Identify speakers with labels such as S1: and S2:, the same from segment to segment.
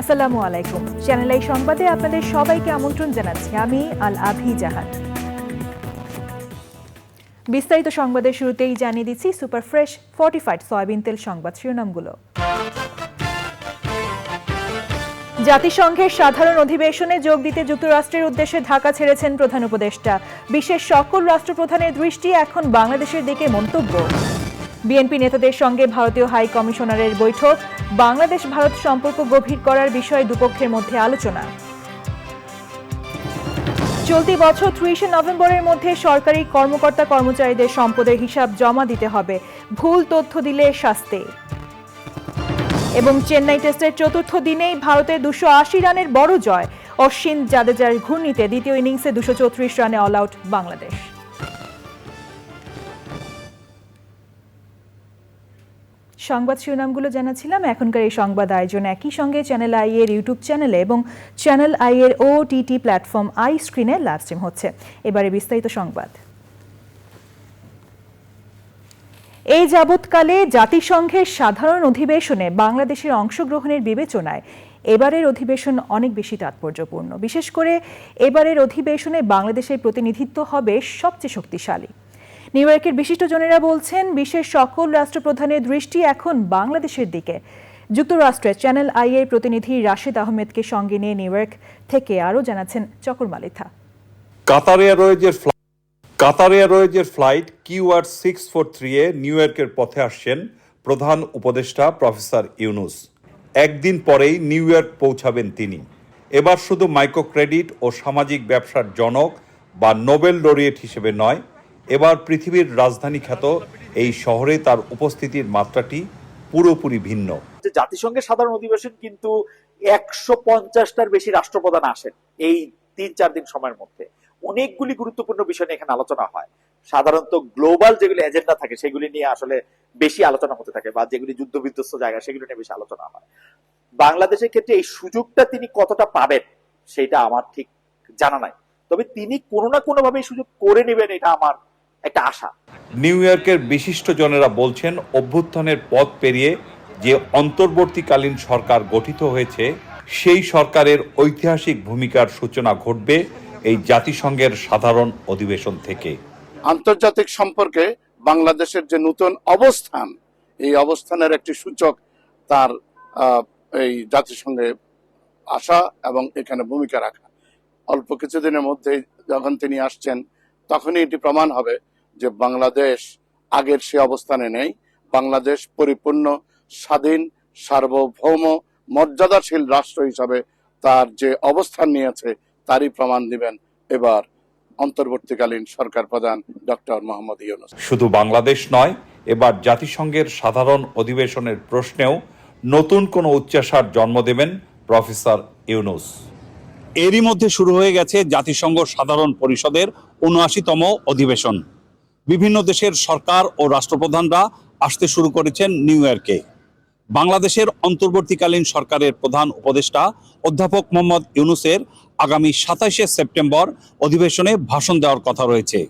S1: আসসালামু আলাইকুম। Channel I সংবাদে আপনাদের সবাইকে আমন্ত্রণ জানাচ্ছি আমি আল আভি জাহান। বিস্তারিত সংবাদের শুরুতেই জানিয়ে দিচ্ছি সুপার ফ্রেশ ফর্টিফাইড সয়াবিন তেল সংবাদ শিরোনামগুলো। জাতিসংঘের সাধারণ অধিবেশনে যোগ দিতে যুক্তরাষ্ট্রের উদ্দেশ্যে ঢাকা ছেড়েছেন প্রধান উপদেষ্টা। বিশ্বের সকল রাষ্ট্রপ্রধানের দৃষ্টি এখন বাংলাদেশের দিকে মন্তব্য। বিএনপি নেতাদের সঙ্গে ভারতীয় হাই কমিশনারের বৈঠক। বাংলাদেশ ভারত সম্পর্ক গভীর করার বিষয়ে দুপক্ষের মধ্যে আলোচনা। চলতি বছর 30 নভেম্বরের মধ্যে সরকারি কর্মকর্তা কর্মচারীদের সম্পদের হিসাব জমা দিতে হবে, ভুল তথ্য দিলে শাস্তি। এবং চেন্নাই টেস্টের চতুর্থ দিনেই ভারতের 280 রানের বড় জয়। অশ্বিন জাদেজার ঘূর্ণিতে দ্বিতীয় ইনিংসে 234 রানে অল আউট বাংলাদেশ। সংবাদ শিরোনামগুলো জানাচ্ছিলাম। এখনকার এই সংবাদ আয়োজন একই সঙ্গে চ্যানেল আই এর ইউটিউব চ্যানেলে এবং চ্যানেল আই এর OTT প্ল্যাটফর্ম আই স্ক্রিনে লাইভ স্ট্রিম হচ্ছে। এবারে বিস্তারিত সংবাদ। এই যাবৎকালে জাতিসংঘের সাধারণ অধিবেশনে বাংলাদেশের অংশগ্রহণের বিবেচনায় এবারের অধিবেশন অনেক বেশি তাৎপর্যপূর্ণ। বিশেষ করে এবারের অধিবেশনে বাংলাদেশের প্রতিনিধিত্ব হবে সবচেয়ে শক্তিশালী। নিউ ইয়র্কের বিশিষ্টজনেরা বলছেন, বিশ্বের সকল রাষ্ট্রপ্রধানের দৃষ্টি এখন বাংলাদেশের দিকে। যুক্তরাষ্ট্রের চ্যানেল আই এর প্রতিনিধি রাশেদ আহমেদকে সঙ্গে নিয়ে নিউ ইয়র্ক থেকে আরও জানাচ্ছেন চকর মালিথা।
S2: কাতার এয়ারওয়েজের ফ্লাইট QR643 এ নিউ ইয়র্কের পথে আসছেন প্রধান উপদেষ্টা প্রফেসর ইউনুস। একদিন পরেই নিউ ইয়র্ক পৌঁছাবেন তিনি। এবার শুধু মাইক্রো ক্রেডিট ও সামাজিক ব্যবসার জনক বা নোবেল লরিয়েট হিসেবে নয়, এবার পৃথিবীর রাজধানী খ্যাত এই শহরে তার উপস্থিতির মাত্রাটি পুরোপুরি ভিন্ন।
S3: জাতিসংঘের সাধারণ অধিবেশন কিন্তু 150টার বেশি রাষ্ট্রপ্রধান আসেন এই 3-4 দিন সময়ের মধ্যে। অনেকগুলি গুরুত্বপূর্ণ বিষয় নিয়ে এখানে আলোচনা হয়। সাধারণত গ্লোবাল যেগুলি এজেন্ডা থাকে সেগুলি নিয়ে আসলে বেশি আলোচনা হতে থাকে, বা যেগুলি যুদ্ধ বিধ্বস্ত জায়গা সেগুলি নিয়ে বেশি আলোচনা হয়। বাংলাদেশের ক্ষেত্রে এই সুযোগটা তিনি কতটা পাবেন সেটা আমার ঠিক জানা নাই, তবে তিনি কোনো না কোনো ভাবে এই সুযোগ করে নেবেন, এটা আমার একটা আশা।
S2: নিউ ইয়র্কের বিশিষ্টজনেরা বলছেন, অভ্যুত্থানের পথ পেরিয়ে যে অন্তর্বর্তীকালীন সরকার গঠিত হয়েছে সেই সরকারের ঐতিহাসিক ভূমিকার সূচনা ঘটবে এই জাতিসংঘের সাধারণ অধিবেশন থেকে।
S4: আন্তর্জাতিক সম্পর্কে বাংলাদেশের যে নতুন অবস্থান, এই অবস্থানের একটি সূচক তার এই জাতিসংঘে আসা এবং এখানে ভূমিকা রাখা। অল্প কিছুদিনের মধ্যে যখন তিনি আসছেন তখনই এটি প্রমাণ হবে যে বাংলাদেশ আগের সে অবস্থানে নেই। বাংলাদেশ পরিপূর্ণ স্বাধীন, সার্বভৌম, মর্যাদাশীল রাষ্ট্র হিসাবে তার যে অবস্থান নিয়েছে তারই প্রমাণ দিবেন এবার অন্তর্বর্তীকালীন সরকার প্রধান ডক্টর মোহাম্মদ ইউনূস।
S2: শুধু বাংলাদেশ নয়, এবার জাতিসংঘের সাধারণ অধিবেশনের প্রশ্নেও নতুন কোনো উচ্চাশার জন্ম দেবেন প্রফেসর ইউনূস।
S5: এরই মধ্যে শুরু হয়ে গেছে জাতিসংঘ সাধারণ পরিষদের ৭৯তম অধিবেশন। বিভিন্ন দেশের সরকার ও রাষ্ট্রপ্রধানরা আসতে শুরু করেছেন নিউ ইয়র্কে। বাংলাদেশের অন্তর্বর্তীকালীন সরকারের প্রধান উপদেষ্টা অধ্যাপক মোহাম্মদ ইউনূসের আগামী ২৭শে সেপ্টেম্বর অধিবেশনে ভাষণ দেওয়ার কথা রয়েছে।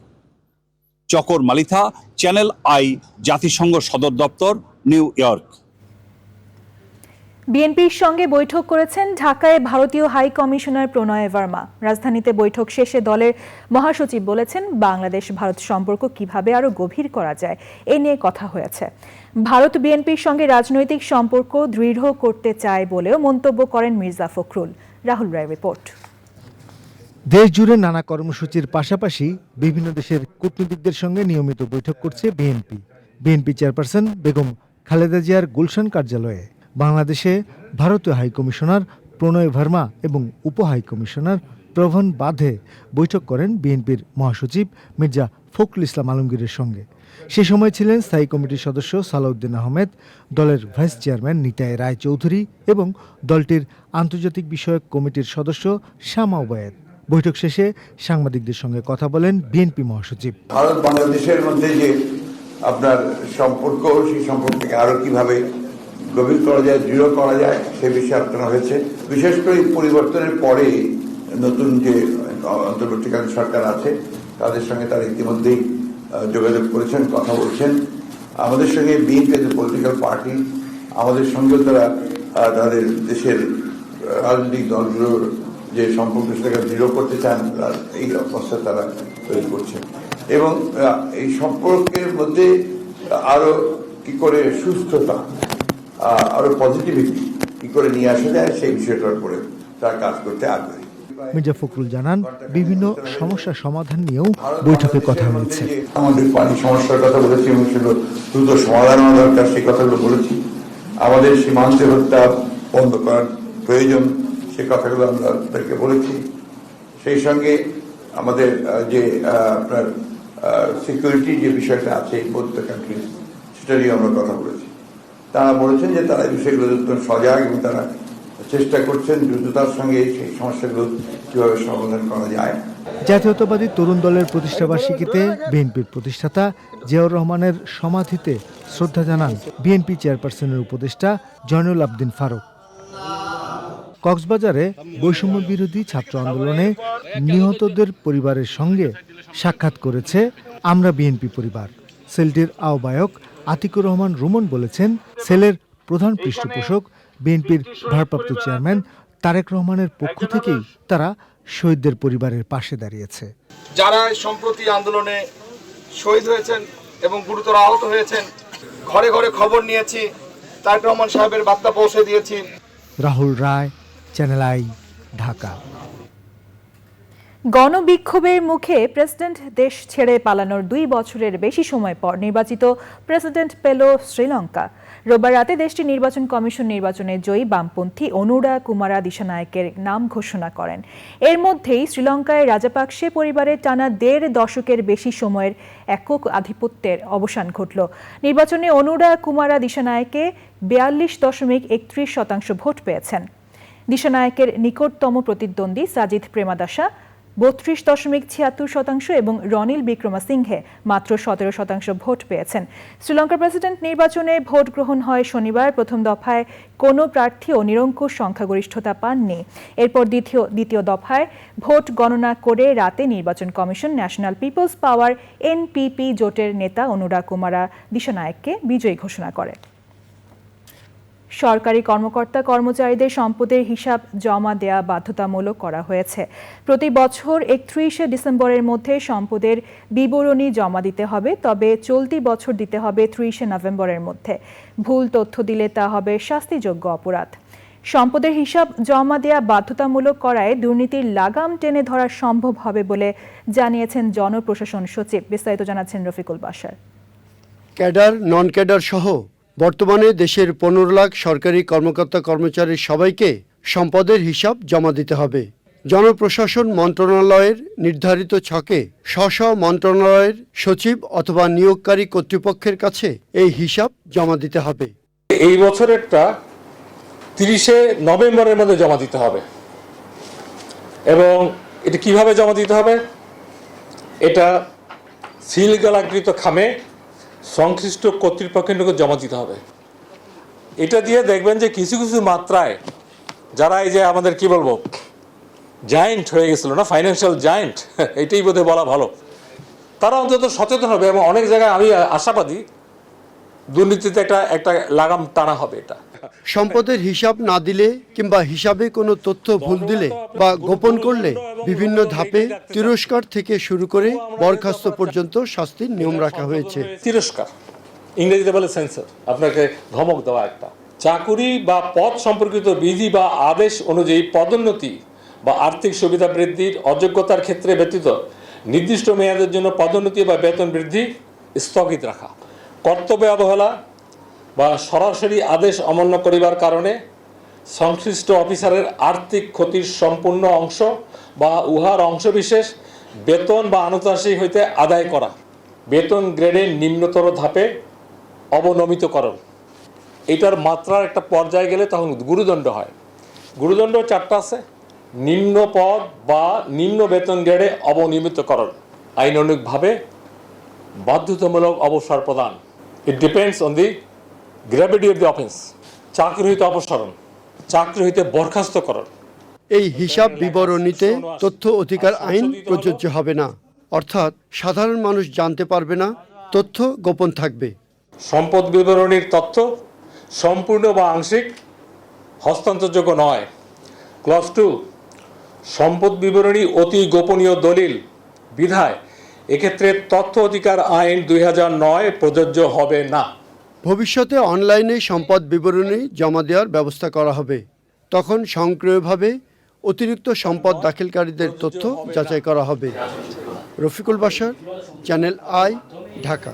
S5: চকর মালিথা, চ্যানেল আই, জাতিসংঘ সদর দপ্তর, নিউ ইয়র্ক।
S1: বিএনপির সঙ্গে বৈঠক করেছেন ঢাকায় ভারতীয় হাই কমিশনার প্রণয় ভার্মা। রাজধানীতে বৈঠক শেষে দলের মহাসচিব বলেছেন, বাংলাদেশ ভারত সম্পর্ক কিভাবে আরো গভীর করা যায় এ নিয়ে কথা হয়েছে। ভারত বিএনপির সঙ্গে রাজনৈতিক সম্পর্ক দৃঢ় করতে চায় বলেও মন্তব্য করেন মির্জা ফখরুল। রাহুল রায় রিপোর্ট।
S6: দেশ জুড়ে নানা কর্মসূচির পাশাপাশি বিভিন্ন দেশের কূটনীতিকদের সঙ্গে নিয়মিত বৈঠক করছে বিএনপি চেয়ারপারসন বেগম খালেদা জিয়ার গুলশান কার্যালয়ে বাংলাদেশে ভারতীয় হাইকমিশনার প্রণয় ভার্মা এবং উপ হাইকমিশনার প্রভন বাধে বৈঠক করেন বিএনপির মহাসচিব মির্জা ফখরুল ইসলাম আলমগীরের সঙ্গে। সে সময় ছিলেন স্থায়ী কমিটির সদস্য সালাউদ্দিন আহমেদ, দলের ভাইস চেয়ারম্যান নিতাই রায় চৌধুরী এবং দলটির আন্তর্জাতিক বিষয়ক কমিটির সদস্য শামা ওবায়েদ। বৈঠক শেষে সাংবাদিকদের সঙ্গে কথা বলেন বিএনপি মহাসচিব।
S7: ভারত বাংলাদেশের মধ্যে যে আপনার সম্পর্ক, সেই সম্পর্ককে আরো কিভাবে গভীর করা যায়, দৃঢ় করা যায়, সে বিষয়ে আলোচনা হয়েছে। বিশেষ করে পরিবর্তনের পরে নতুন যে অন্তর্বর্তীকালীন সরকার আছে তাদের সঙ্গে তারা ইতিমধ্যেই যোগাযোগ করেছেন, কথা বলছেন। আমাদের সঙ্গে বিএনপি যে পলিটিক্যাল পার্টি, আমাদের সঙ্গে তারা তাদের দেশের রাজনৈতিক দলগুলোর যে সম্পর্ক সেটাকে দৃঢ় করতে চান, এই অবস্থা তারা তৈরি করছেন। এবং এই সম্পর্কের মধ্যে আরো কি করে সুস্থতা, আরো পজিটিভিটি কি করে নিয়ে আসা যায় সেই বিষয়টার উপরে তারা কাজ করতে আগ্রহী।
S6: মির্জা ফখরুল জানান, বিভিন্ন সমস্যা সমাধান নিয়েও বৈঠকে কথা হয়েছে।
S7: আমাদের পানি সমস্যার কথা বলেছি এবং সেগুলো দ্রুত সমাধান হওয়া দরকার, সেই কথাগুলো বলেছি। আমাদের সীমান্তে হত্যা বন্ধ করার প্রয়োজন, সে কথাগুলো আমরা তাদেরকে বলেছি। সেই সঙ্গে আমাদের যে আপনার সিকিউরিটি যে বিষয়টা আছে বোথ দ্য কান্ট্রিজ, সেটা নিয়ে আমরা কথা বলেছি। তারা বলেছেন যে তারা এই বিষয়গুলো অত্যন্ত সজাগ এবং তারা চেষ্টা করছেন দ্রুততার সঙ্গে সেই সমস্যাগুলো কিভাবে সমাধান করা যায়।
S6: জাতীয়তাবাদী তরুণ দলের প্রতিষ্ঠাবার্ষিকীতে বিএনপির প্রতিষ্ঠাতা জিয়াউর রহমানের সমাধিতে শ্রদ্ধা জানান বিএনপি চেয়ারপারসনের উপদেষ্টা জয়নুল আবদিন ফারুক। কক্সবাজারে বৈষম্য বিরোধী ছাত্র আন্দোলনে নিহতদের পরিবারের সঙ্গে সাক্ষাৎ করেছে আমরা বিএনপি পরিবার। সেলটির আহ্বায়ক আতিকুর রহমান রুমন বলেছেন, সেলের প্রধান পৃষ্ঠপোষক বিএনপির ভারপ্রাপ্ত চেয়ারম্যান তারেক রহমানের পক্ষ থেকেই তারা শহীদদের পরিবারের পাশে দাঁড়িয়েছে।
S8: যারা সম্প্রতি আন্দোলনে শহীদ হয়েছেন এবং গুরুতর আহত হয়েছেন, ঘরে ঘরে খবর নিয়েছি, তারেক রহমান সাহেবের বার্তা পৌঁছে দিয়েছি।
S6: রাহুল রায়, চ্যানেল আই, ঢাকা।
S1: গণবিক্ষোভের মুখে প্রেসিডেন্ট দেশ ছেড়ে পালানোর 2 বছরের বেশি সময় পর নির্বাচিত প্রেসিডেন্ট পেল শ্রীলঙ্কা। রোববার রাতে দেশটির নির্বাচন কমিশন নির্বাচনে জয়ী বামপন্থী অনুরা কুমারা দিশানায়েকের নাম ঘোষণা করেন। এর মধ্যেই শ্রীলঙ্কায় রাজাপাকসে পরিবারের টানা 1.5 দশকের বেশি সময়ের একক আধিপত্যের অবসান ঘটল। নির্বাচনে অনুরা কুমারা দিশানায়েকে 42.31% ভোট পেয়েছেন। দিশানায়েকের নিকটতম প্রতিদ্বন্দ্বী সাজিদ প্রেমাদাসা 32.76% এবং রনিল বিক্রমাসিংহে মাত্র 17% ভোট পেয়েছেন। শ্রীলঙ্কার প্রেসিডেন্ট নির্বাচনে ভোট গ্রহণ হয় শনিবার। প্রথম দফায় কোনো প্রার্থীও নিরঙ্কুশ সংখ্যাগরিষ্ঠতা পাননি। এরপর দ্বিতীয় দফায় ভোট গণনা করে রাতে নির্বাচন কমিশন ন্যাশনাল পিপলস পাওয়ার এনপিপি জোটের নেতা অনুরা কুমারা দিশানায়েককে বিজয়ী ঘোষণা করে। সরকারি কর্মকর্তা কর্মচারীদের সম্পদের হিসাব জমা দেয়া বাধ্যতামূলক করা হয়েছে। প্রতি বছর 31শে ডিসেম্বরের মধ্যে সম্পদের বিবরণী জমা দিতে হবে, তবে চলতি বছর দিতে হবে 30শে নভেম্বরের মধ্যে। ভুল তথ্য দিলে তা হবে শাস্তিযোগ্য অপরাধ। সম্পদের হিসাব জমা দেয়া বাধ্যতামূলক করায় দুর্নীতির লাগাম টেনে ধরা সম্ভব হবে বলে জানিয়েছেন জনপ্রশাসন সচিব। বিস্তারিত জানাচ্ছেন Rafiqul Bashar.
S9: Cadre, non cadre সহ বর্তমানে দেশের 15 লাখ সরকারি কর্মকর্তা কর্মচারীর সবাইকে সম্পদের হিসাব জমা দিতে হবে। জনপ্রশাসন মন্ত্রণালয়ের নির্ধারিত ছকে স্ব মন্ত্রণালয়ের সচিব অথবা নিয়োগকারী কর্তৃপক্ষের কাছে এই হিসাব জমা দিতে হবে।
S10: এই বছরেরটা 30শে নভেম্বরের মধ্যে জমা দিতে হবে। এবং এটা কিভাবে জমা দিতে হবে? এটা সিলগালাকৃত খামে সংশ্লিষ্ট কর্তৃপক্ষের নিকট জমা দিতে হবে। এটা দিয়ে দেখবেন যে কিছু কিছু মাত্রায় যারা এই যে আমাদের কি বলবো জায়েন্ট হয়ে গেছিল না, ফাইন্যান্সিয়াল জায়েন্ট, এটাই বোধহয় বলা ভালো, তারা অন্তত সচেতন হবে। এবং অনেক জায়গায় আমি আশাবাদী দুর্নীতিতে একটা লাগাম টানা হবে। এটা
S9: সম্পদের হিসাব না দিলে কিংবা হিসাবে কোনো তথ্য ভুল দিলে বা গোপন করলে বিভিন্ন ধাপে তিরস্কার থেকে শুরু করে বরখাস্ত পর্যন্ত শাস্তির নিয়ম রাখা হয়েছে।
S10: তিরস্কার, ইংরেজিতে বলে সেন্সর, আপনাকে ধমক দেওয়া। একটা চাকুরি বা পদ সম্পর্কিত বিধি বা আদেশ অনুযায়ী পদোন্নতি বা আর্থিক সুবিধা বৃদ্ধির অযোগ্যতার ক্ষেত্রে ব্যতীত নির্দিষ্ট মেয়াদের জন্য পদোন্নতি বা বেতন বৃদ্ধি স্থগিত রাখা। কর্তব্য অবহেলা বা সরাসরি আদেশ অমান্য করিবার কারণে সংশ্লিষ্ট অফিসারের আর্থিক ক্ষতির সম্পূর্ণ অংশ বা উহার অংশবিশেষ বেতন বা আনুতাংশিক হইতে আদায় করা। বেতন গ্রেডের নিম্নতর ধাপে অবনমিতকরণ। এটার মাত্রার একটা পর্যায়ে গেলে তখন গুরুদণ্ড হয়। গুরুদণ্ড 4টা আছে: নিম্ন পদ বা নিম্ন বেতন গ্রেডে অবনিয়মিতকরণ, আইনানুগভাবে বাধ্যতামূলক অবসর প্রদান। It depends on the gravity of the offence. চাকরি হইতে অপসারণ, চাকরি হইতে বরখাস্তকরণ।
S9: এই হিসাব বিবরণীতে তথ্য অধিকার আইন প্রযোজ্য হবে না, অর্থাৎ সাধারণ মানুষ জানতে পারবে না, তথ্য গোপন থাকবে।
S10: সম্পদ বিবরণীর তথ্য সম্পূর্ণ বা আংশিক হস্তান্তরযোগ্য নয়। ক্লজ 2 সম্পদ বিবরণী অতি গোপনীয় দলিল বিধায় এক্ষেত্রে তথ্য অধিকার আইন 2009 প্রযোজ্য হবে না।
S9: ভবিষ্যতে অনলাইনে সম্পদ বিবরণী জমা দেওয়ার ব্যবস্থা করা হবে। তখন স্বয়ংক্রিয়ভাবে অতিরিক্ত সম্পদ দাখিলকারীদের তথ্য যাচাই করা হবে। Rafiqul Bashar, channel I, Dhaka.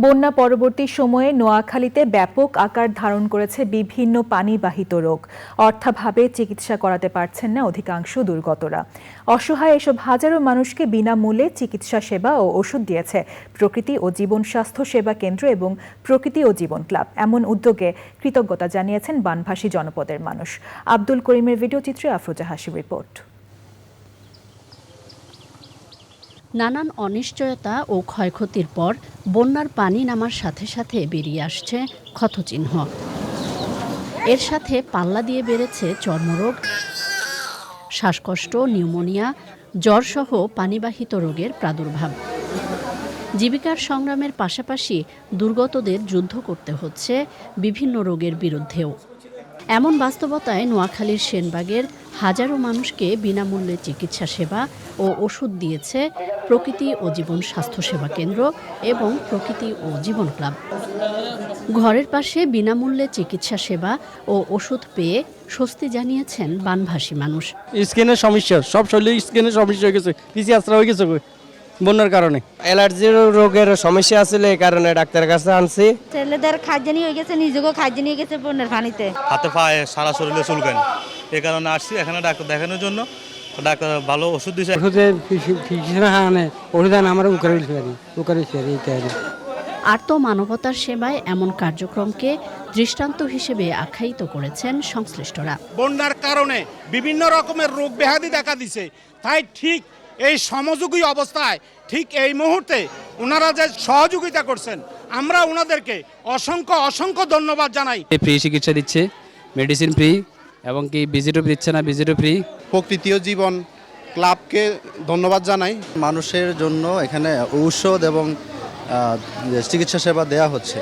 S1: বন্যা পরবর্তী সময়ে নোয়াখালীতে ব্যাপক আকার ধারণ করেছে বিভিন্ন পানিবাহিত রোগ। অর্থাভাবে চিকিৎসা করাতে পারছেন না অধিকাংশ দুর্গতরা। অসহায় এসব হাজারো মানুষকে বিনামূল্যে চিকিৎসা সেবা ও ওষুধ দিয়েছে প্রকৃতি ও জীবন স্বাস্থ্য সেবা কেন্দ্র এবং প্রকৃতি ও জীবন ক্লাব। এমন উদ্যোগে কৃতজ্ঞতা জানিয়েছেন বানভাসী জনপদের মানুষ। আব্দুল করিমের ভিডিও চিত্রে আফরোজা হাসিম রিপোর্ট।
S11: নানান অনিশ্চয়তা ও ক্ষয়ক্ষতির পর বন্যার পানি নামার সাথে সাথে বেরিয়ে আসছে ক্ষতচিহ্ন। এর সাথে পাল্লা দিয়ে বেড়েছে চর্মরোগ, শ্বাসকষ্ট, নিউমোনিয়া, জ্বরসহ পানিবাহিত রোগের প্রাদুর্ভাব। জীবিকার সংগ্রামের পাশাপাশি দুর্গতদের যুদ্ধ করতে হচ্ছে বিভিন্ন রোগের বিরুদ্ধেও। এমন বাস্তবতায় নোয়াখালীর সেনবাগের হাজারো মানুষকে বিনামূল্যে চিকিৎসা সেবা ও ওষুধ দিয়েছে প্রকৃতি ও জীবন স্বাস্থ্য সেবা কেন্দ্র এবং প্রকৃতি ও জীবন ক্লাব। ঘরের পাশে বিনামূল্যে চিকিৎসা সেবা ও ওষুধ পেয়ে স্বস্তি জানিয়েছেন বানভাসী মানুষ।
S12: স্কিনের সমস্যা, সব শরীরে স্কিনের সমস্যা হয়ে গেছে, পিছিয়ে আশ্রা হয়ে গেছে বন্যার কারণে। অ্যালার্জির রোগের সমস্যা আছিল, এই কারণে ডাক্তারের কাছে আনছি।
S13: ছেলেদের খাদ্যানি হয়ে গেছে, নিজেকেও খাদ্যানি হয়ে গেছে বন্যার পানিতে।
S14: হাতে পায়ে সারা শরীরে চুলকানি, এই কারণে আসছি এখানে ডাক্তার দেখানোর জন্য। ডাক্তার ভালো ওষুধ দিয়েছে।
S11: আর্ত মানবতার সেবায় এমন কার্যক্রমকে দৃষ্টান্ত হিসেবে আখ্যায়িত করেছেন সংশ্লিষ্টরা।
S15: বন্যার কারণে বিভিন্ন রকমের রোগ ব্যাধি দেখা দিছে, তাই ঠিক এই সমযোগী অবস্থায় ঠিক এই মুহূর্তে ওনারা যে সহযোগিতা করছেন, আমরা ওনাদেরকে অসংখ্য অসংখ্য ধন্যবাদ জানাই।
S12: ফ্রি চিকিৎসা দিচ্ছে, মেডিসিন ফ্রি, এবং কি ভিজিটও দিচ্ছে না, ভিজিটও ফ্রি।
S16: প্রকৃতি ও জীবন ক্লাবকে ধন্যবাদ জানাই। মানুষের জন্য এখানে ঔষধ এবং চিকিৎসা সেবা দেওয়া হচ্ছে।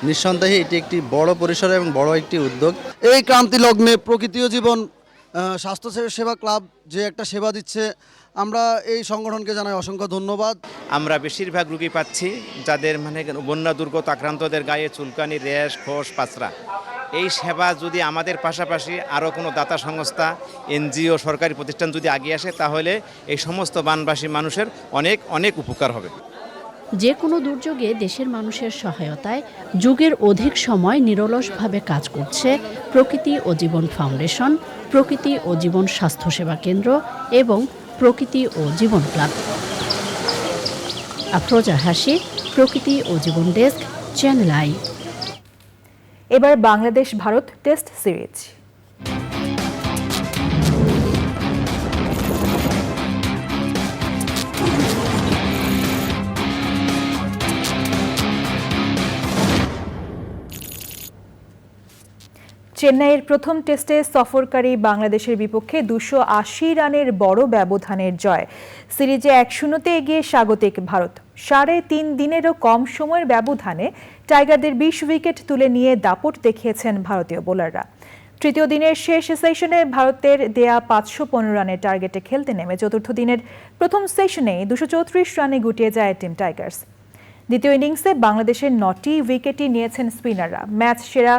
S16: নিঃসন্দেহে এটি একটি বড় পরিসরে এবং বড় একটি উদ্যোগ।
S17: এই ক্রান্তি লগ্নে প্রকৃতি ও জীবন স্বাস্থ্য সেবা ক্লাব যে একটা সেবা দিচ্ছে, আমরা এই সংগঠনকে জানাই অসংখ্য ধন্যবাদ।
S18: আমরা বেশিরভাগ রোগী পাচ্ছি যাদের বন্যা দুর্গত আক্রান্তদের গায়ে চুলকানি, র্যাশ, খোস, পাঁচড়া। এই সেবা যদি আমাদের পাশাপাশি আরও কোনো দাতা সংস্থা, এনজিও, সরকারি প্রতিষ্ঠান যদি এগিয়ে আসে, তাহলে এই সমস্ত বানবাসী মানুষের অনেক অনেক উপকার হবে।
S11: যে কোনো দুর্যোগে দেশের মানুষের সহায়তায় যুগের অধিক সময় নিরলসভাবে কাজ করছে প্রকৃতি ও জীবন ফাউন্ডেশন, প্রকৃতি ও জীবন স্বাস্থ্য সেবা কেন্দ্র এবং প্রকৃতি ও জীবন ক্লাব। আফরোজা হাসি, প্রকৃতি ও জীবন ডেস্ক, চ্যানেল আই।
S1: এবার বাংলাদেশ ভারত টেস্ট সিরিজ। চেন্নাইয়ের প্রথম টেস্টে সফরকারী বাংলাদেশের বিপক্ষে 280 রানের বড় ব্যবধানের জয়। সিরিজে 1-0 এগিয়ে স্বাগতিক ভারত। 3.5 দিনেরও কম সময়ের ব্যবধানে টাইগারদের 20 উইকেট তুলে নিয়ে দাপট দেখিয়েছেন ভারতীয় বোলাররা। তৃতীয় দিনের শেষ সেশনে ভারতের দেয়া 515 রানের টার্গেটে খেলতে নেমে চতুর্থ দিনের প্রথম সেশনে 234 রানে গুটিয়ে যায় টিম টাইগার্স। দ্বিতীয় ইনিংসে বাংলাদেশের 9টি উইকেটই নিয়েছেন স্পিনাররা। ম্যাচ সেরা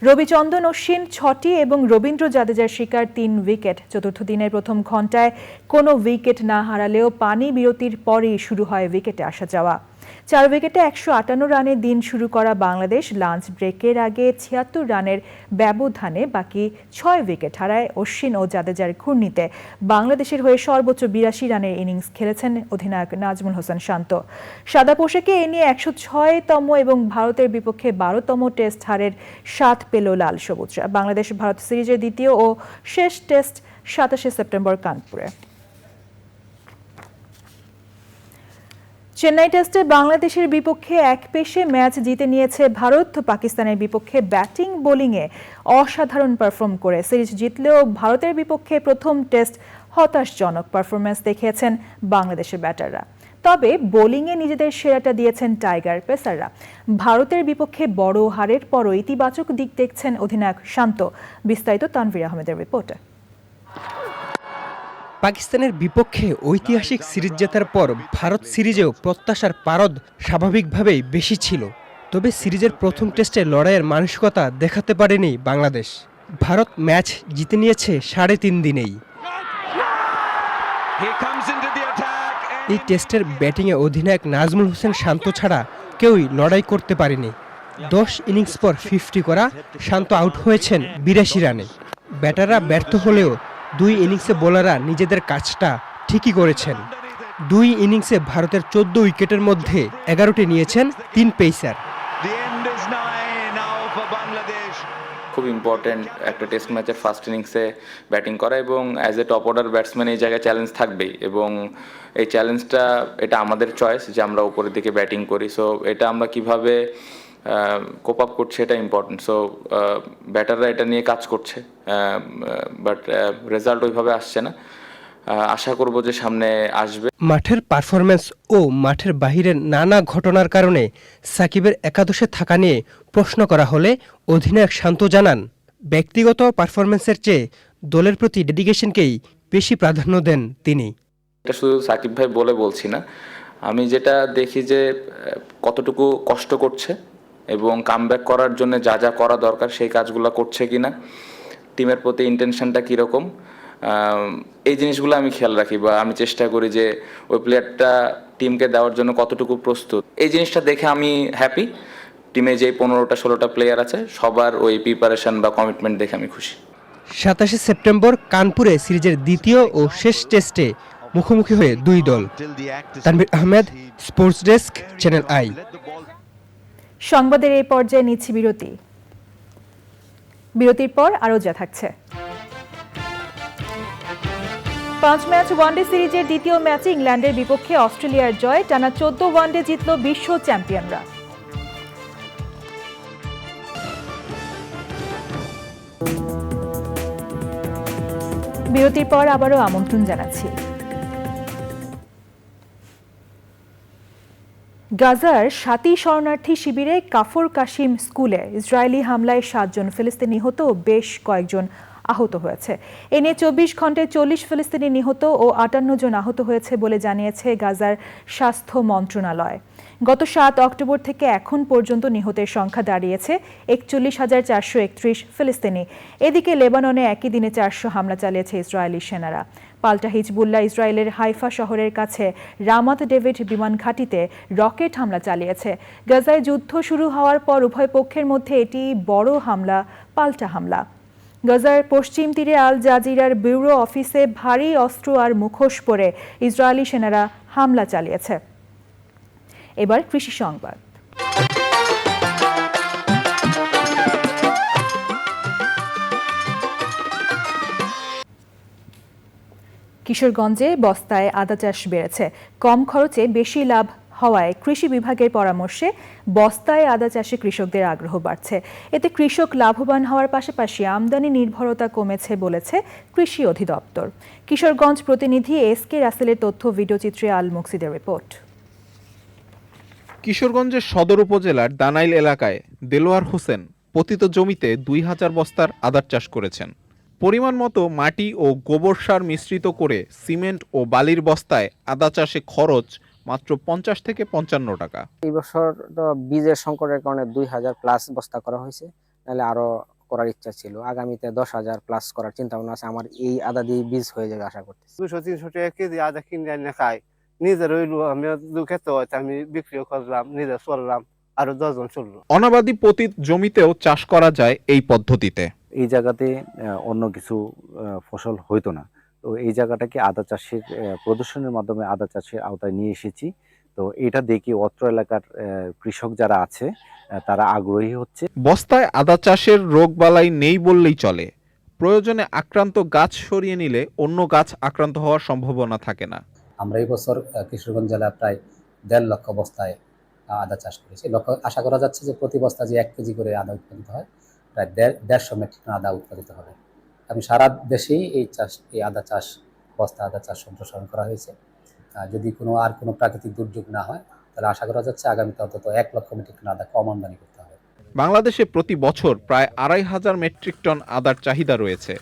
S1: রবিচন্দ্রন অশ্বিন 6টি এবং রবীন্দ্র জাদেজার শিকার 3 উইকেট। চতুর্থ দিনের প্রথম ঘণ্টায় কোনো উইকেট না হারালেও পানি বিরতির পরেই শুরু হয় উইকেটে আসা যাওয়া। 4 উইকেটে 158 রানে দিন শুরু করা বাংলাদেশ লাঞ্চ ব্রেকের আগে 76 রানের ব্যবধানে বাকি 6 উইকেট হারায়। অশ্বিন ও জাদেজার ঘূর্ণিতে বাংলাদেশের হয়ে সর্বোচ্চ 82 রানের ইনিংস খেলেছেন অধিনায়ক নাজমুল হোসেন শান্ত। সাদা পোশাকে এ নিয়ে 106তম এবং ভারতের বিপক্ষে 12তম টেস্ট হারের স্বাদ পেল লাল সবুজরা। বাংলাদেশ ভারত সিরিজের দ্বিতীয় ও শেষ টেস্ট 27 সেপ্টেম্বর কানপুরে। চেন্নাই টেস্টে বাংলাদেশের বিপক্ষে এক পেশে ম্যাচ জিতে নিয়েছে ভারত। পাকিস্তানের বিপক্ষে ব্যাটিং বোলিংয়ে অসাধারণ পারফর্ম করে সিরিজ জিতলেও ভারতের বিপক্ষে প্রথম টেস্ট হতাশজনক পারফরম্যান্স দেখিয়েছেন বাংলাদেশের ব্যাটাররা। তবে বোলিংয়ে নিজেদের সেরাটা দিয়েছেন টাইগার পেসাররা। ভারতের বিপক্ষে বড় হারের পরও ইতিবাচক দিক দেখছেন অধিনায়ক শান্ত। বিস্তারিত তানভীর আহমেদের রিপোর্টে।
S12: পাকিস্তানের বিপক্ষে ঐতিহাসিক সিরিজ জেতার পর ভারত সিরিজেও প্রত্যাশার পারদ স্বাভাবিকভাবেই বেশি ছিল। তবে সিরিজের প্রথম টেস্টে লড়াইয়ের মানসিকতা দেখাতে পারেনি বাংলাদেশ। ভারত ম্যাচ জিতে নিয়েছে 3.5 দিনেই। এই টেস্টের ব্যাটিংয়ে অধিনায়ক নাজমুল হোসেন শান্ত ছাড়া কেউই লড়াই করতে পারেনি। 10 ইনিংস পর 50 করা শান্ত আউট হয়েছেন 82 রানে। ব্যাটাররা ব্যর্থ হলেও 2 ইনিংসে বোলাররা নিজেদের কাজটা ঠিকই করেছেন। 2 ইনিংসে ভারতের 14 উইকেটের মধ্যে 11টি নিয়েছেন 3 পেসার।
S19: খুব ইম্পর্টেন্ট একটা টেস্ট ম্যাচের ফার্স্ট ইনিংসে ব্যাটিং করা, এবং as a top order batsman এই জায়গায় চ্যালেঞ্জ থাকবেই, এবং এই চ্যালেঞ্জটা এটা আমাদের চয়েস যে আমরা উপরের দিকে ব্যাটিং করি। সো এটা আমরা কিভাবে কোপ আপ করছি এটা ইম্পর্টেন্ট। সো ব্যাটাররা এটা নিয়ে কাজ করছে, বাট রেজাল্ট ওইভাবে আসছে না। আশা করব যে সামনে আসবে।
S12: মাঠের পারফরম্যান্স ও মাঠের বাহিরের নানা ঘটনার কারণে সাকিবের একাদশে থাকা নিয়ে প্রশ্ন করা হলে অধিনায়ক শান্ত জানান, ব্যক্তিগত পারফরম্যান্সের চেয়ে দলের প্রতি ডেডিকেশনকেই বেশি প্রাধান্য দেন তিনি।
S19: এটা শুধু সাকিব ভাই বলে বলছি না, আমি যেটা দেখি যে কতটুকু কষ্ট করছে এবং কামব্যাক করার জন্য যা যা করা দরকার সেই কাজগুলো করছে কিনা, টিমের প্রতি ইন্টেনশনটা কীরকম, এই জিনিসগুলো আমি খেয়াল রাখি, বা আমি চেষ্টা করি যে ওই প্লেয়ারটা টিমকে দেওয়ার জন্য কতটুকু প্রস্তুত। এই জিনিসটা দেখে আমি হ্যাপি। টিমে যে 15-16টা প্লেয়ার আছে সবার ওই প্রিপারেশন বা কমিটমেন্ট দেখে আমি খুশি।
S12: 27 সেপ্টেম্বর কানপুরে সিরিজের দ্বিতীয় ও শেষ টেস্টে মুখোমুখি হয়ে 2 দল। Tanvir Ahmed, sports desk, channel I.
S1: সংবাদের এই পর্যায়ে নিচ্ছি বিরতি। বিরতির পর আরও যা থাকছে। 5 ম্যাচ ওয়ানডে সিরিজের দ্বিতীয় ম্যাচে ইংল্যান্ডের বিপক্ষে অস্ট্রেলিয়ার জয়। টানা 14 ওয়ানডে জিতল বিশ্ব চ্যাম্পিয়নরা। বিরতির পর আবারও আমন্ত্রণ জানাচ্ছি। গাজার সাতি শরণার্থী শিবিরে কাফর কাশিম স্কুলে ইসরায়েলি হামলায় 7 জন ফিলিস্তিনি নিহত ও বেশ কয়েকজন আহত হয়েছে। এ নিয়ে 24 ঘন্টায় 40 ফিলিস্তিনি নিহত ও 58 জন আহত হয়েছে বলে জানিয়েছে গাজার স্বাস্থ্য মন্ত্রণালয়। গত 7 অক্টোবর থেকে এখন পর্যন্ত নিহতের সংখ্যা দাঁড়িয়েছে 41,431 ফিলিস্তিনি। এদিকে লেবাননে একই দিনে 400 হামলা চালিয়েছে ইসরায়েলি সেনারা। পাল্টা হিজবুল্লাহ ইসরায়েলের হাইফা শহরের কাছে রামাত ডেভিড বিমান ঘাঁটিতে রকেট হামলা চালিয়েছে। গাজায় যুদ্ধ শুরু হওয়ার পর উভয় পক্ষের মধ্যে এটি বড় হামলা, পাল্টা হামলা। গাজার পশ্চিম তীরে আল জাজিরার ব্যুরো অফিসে ভারী অস্ত্র আর মুখোশ পরে ইসরায়েলি সেনারা হামলা চালিয়েছে। এবার কৃষি সংবাদ। কিশোরগঞ্জে বস্তায় আদা চাষ বেড়েছে। কম খরচে বেশি লাভ হওয়ায় কৃষি বিভাগের পরামর্শে বস্তায় আদা চাষে কৃষকদের আগ্রহ বাড়ছে। এতে কৃষক লাভবান হওয়ার পাশাপাশি আমদানি নির্ভরতা কমেছে বলেছে কৃষি অধিদপ্তর। কিশোরগঞ্জ প্রতিনিধি এসকে রাসেলের তথ্য, ভিডিওচিত্রে আল মুকসিদের রিপোর্ট।
S20: কিশোরগঞ্জের সদর উপজেলার দানাইল এলাকায় দেলোয়ার হোসেন পতিত জমিতে 2000 বস্তার আদার চাষ করেছেন। পরিমাণ মতো মাটি ও গোবর সার মিশ্রিত করে সিমেন্ট ও বালির বস্তায় আদা চাষে খরচ মাত্র 50 থেকে 55 টাকা।
S21: এই বছর বীজের সংকটের কারণে 2000 প্লাস বস্তা করা হয়েছে, নাহলে আরো করার ইচ্ছা ছিল। আগামীতে 10,000 প্লাস করার চিন্তা ভাবনা আছে। আমার এই আদা দিয়ে বীজ হয়ে যাবে আশা করতেছি।
S22: 200-300 টাকা কেজি আদা কিনে এনে খাই, নিজের হইলো আমি খেতে হচ্ছে, আমি বিক্রিও করলাম, নিজে চললাম, আরো 10 জন চললো।
S20: অনাবাদি পতিত জমিতেও চাষ করা যায় এই পদ্ধতিতে।
S23: এই জায়গাতে অন্য কিছু ফসল হইতো না, তো এই জায়গাটাকে আদা চাষের প্রদর্শনের মাধ্যমে আদা চাষের আওতায় নিয়ে এসেছি। তো এটা দেখি অত্র এলাকার কৃষক যারা আছে তারা আগ্রহী হচ্ছে।
S20: বস্তায় আদা চাষের রোগবালাই নেই বললেই চলে। প্রয়োজনে আক্রান্ত গাছ সরিয়ে নিলে অন্য গাছ আক্রান্ত হওয়ার সম্ভাবনা থাকে না।
S24: আমরা এই বছর কিশোরগঞ্জ জেলায় প্রায় 1.5 লক্ষ বস্তায় আদা চাষ করেছি। আশা করা যাচ্ছে যে প্রতি বস্তা যে 1 কেজি করে আদা উৎপাদিত হয়, প্রায় 150 মেট্রিক টন আদা উৎপাদিত হবে। আমি সারা দেশেই এই আদা চাষ, বস্তা আদা চাষ সম্প্রসারণ করা হয়েছে। যদি আর কোনো প্রাকৃতিক দুর্যোগ না হয় তাহলে আশা করা যাচ্ছে আগামীতে অন্তত 1 লক্ষ মেট্রিক টন আদা কম আমদানি করতে হবে।
S20: বাংলাদেশে প্রতি বছর প্রায় 2,500 মেট্রিক টন আদার চাহিদা রয়েছে,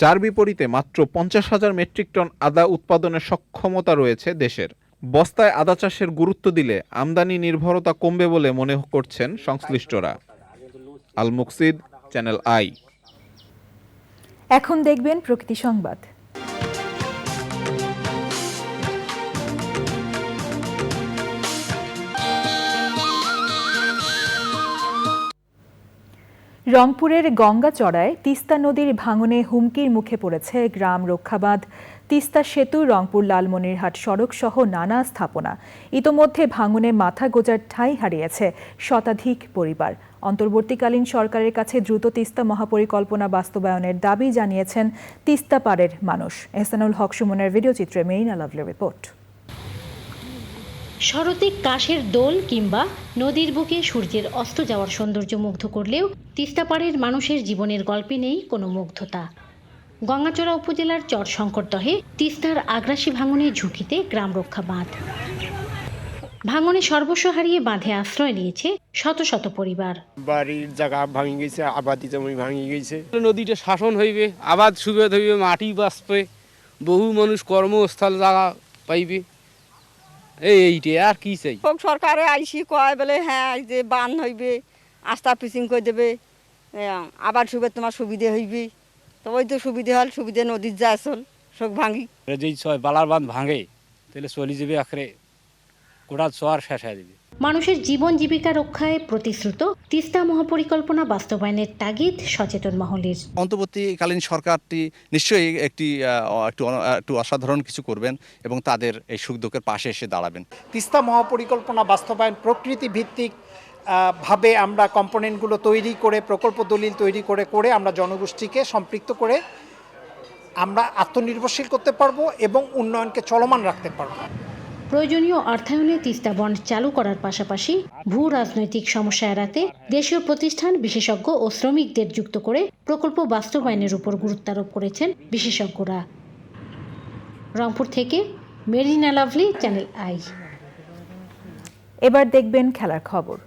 S20: যার বিপরীতে মাত্র 50,000 মেট্রিক টন আদা উৎপাদনের সক্ষমতা রয়েছে দেশের। বস্তায় আদা চাষের গুরুত্ব দিলে আমদানি নির্ভরতা কমবে বলে মনে করছেন সংশ্লিষ্টরা। আল মুকসিদ, চ্যানেল আই।
S1: এখন দেখবেন প্রকৃতি সংবাদ। রংপুরের গঙ্গাচড়ায় তিস্তা নদীর ভাঙনে হুমকির মুখে পড়েছে গ্রাম রক্ষাবাঁধ, তিস্তা সেতু, রংপুর লালমনিরহাট সড়ক সহ নানা স্থাপনা। ইতোমধ্যে ভাঙনে মাথা গোঁজার ঠাঁই হারিয়েছে শতাধিক পরিবার। অন্তর্বর্তীকালীন সরকারের কাছে দ্রুত তিস্তা মহাপরিকল্পনা বাস্তবায়নের দাবি জানিয়েছেন তিস্তা পাড়ের মানুষ। এহসানুল হক সুমনের ভিডিওচিত্রে মেরিনা লাভলি রিপোর্ট।
S2: শরতে কাশের দোল কিংবা নদীর বুকে সূর্যের অস্ত যাওয়ার সৌন্দর্য মুগ্ধ করলেও তিস্তাপাড়ের মানুষের জীবনের গল্পে নেই কোনো মুগ্ধতা। গঙ্গাচড়া উপজেলার চর শঙ্করদহে তিস্তার আগ্রাসী ভাঙনে ঝুঁকিতে গ্রাম রক্ষা বাঁধ। ভাঙনে সর্বস্ব হারিয়ে বাঁধে আশ্রয় নিয়েছে শত শত পরিবার।
S3: বাড়ির জায়গা ভাঙি গেছে, আবাদি জমি ভাঙি গেছে। নদীটা শাসন হইবে, আবাদ সুবিধা হইবে, মাটি বাঁচবে, বহু মানুষ কর্মস্থল জায়গা পাইবে। এইটা আর কি চাই?
S4: সরকারে আইসি কয় বলে হ্যাঁ যে বান হইবে, আস্থা পিচিং করে দেবে, আবার সুবিধা তোমার সুবিধে হইবে। তো ওই তো সুবিধে হল, সুবিধে নদীর যায় চল শোক ভাঙি।
S3: যদি বালার বাঁধ ভাঙে তাহলে চলে যাবে আখরে গোটা চর শেষ হয়ে যাবে।
S2: মানুষের জীবন জীবিকা রক্ষায় প্রতিশ্রুত তিস্তা মহাপরিকল্পনা বাস্তবায়নের তাগিদ সচেতন মহলের।
S16: অন্তর্বর্তীকালীন সরকারটি নিশ্চয়ই একটু অসাধারণ কিছু করবেন এবং তাদের এই সুখ দুঃখের পাশে এসে দাঁড়াবেন।
S5: তিস্তা মহাপরিকল্পনা বাস্তবায়ন প্রকৃতি ভিত্তিক ভাবে আমরা কম্পোনেন্টগুলো তৈরি করে, প্রকল্প দলিল তৈরি করে আমরা জনগোষ্ঠীকে সম্পৃক্ত করে আমরা আত্মনির্ভরশীল করতে পারবো এবং উন্নয়নকে চলমান রাখতে পারবো।
S2: প্রয়োজনীয় অর্থায়নে তিস্তা বন্ড চালু করার পাশাপাশি ভূ রাজনৈতিক সমস্যা এড়াতে দেশীয় প্রতিষ্ঠান, বিশেষজ্ঞ ও শ্রমিকদের যুক্ত করে প্রকল্প বাস্তবায়নের উপর গুরুত্ব আরোপ করেছেন বিশেষজ্ঞরা। রংপুর থেকে মেরিনা লাভলি, চ্যানেল আই।
S1: এবার দেখবেন খেলার খবর।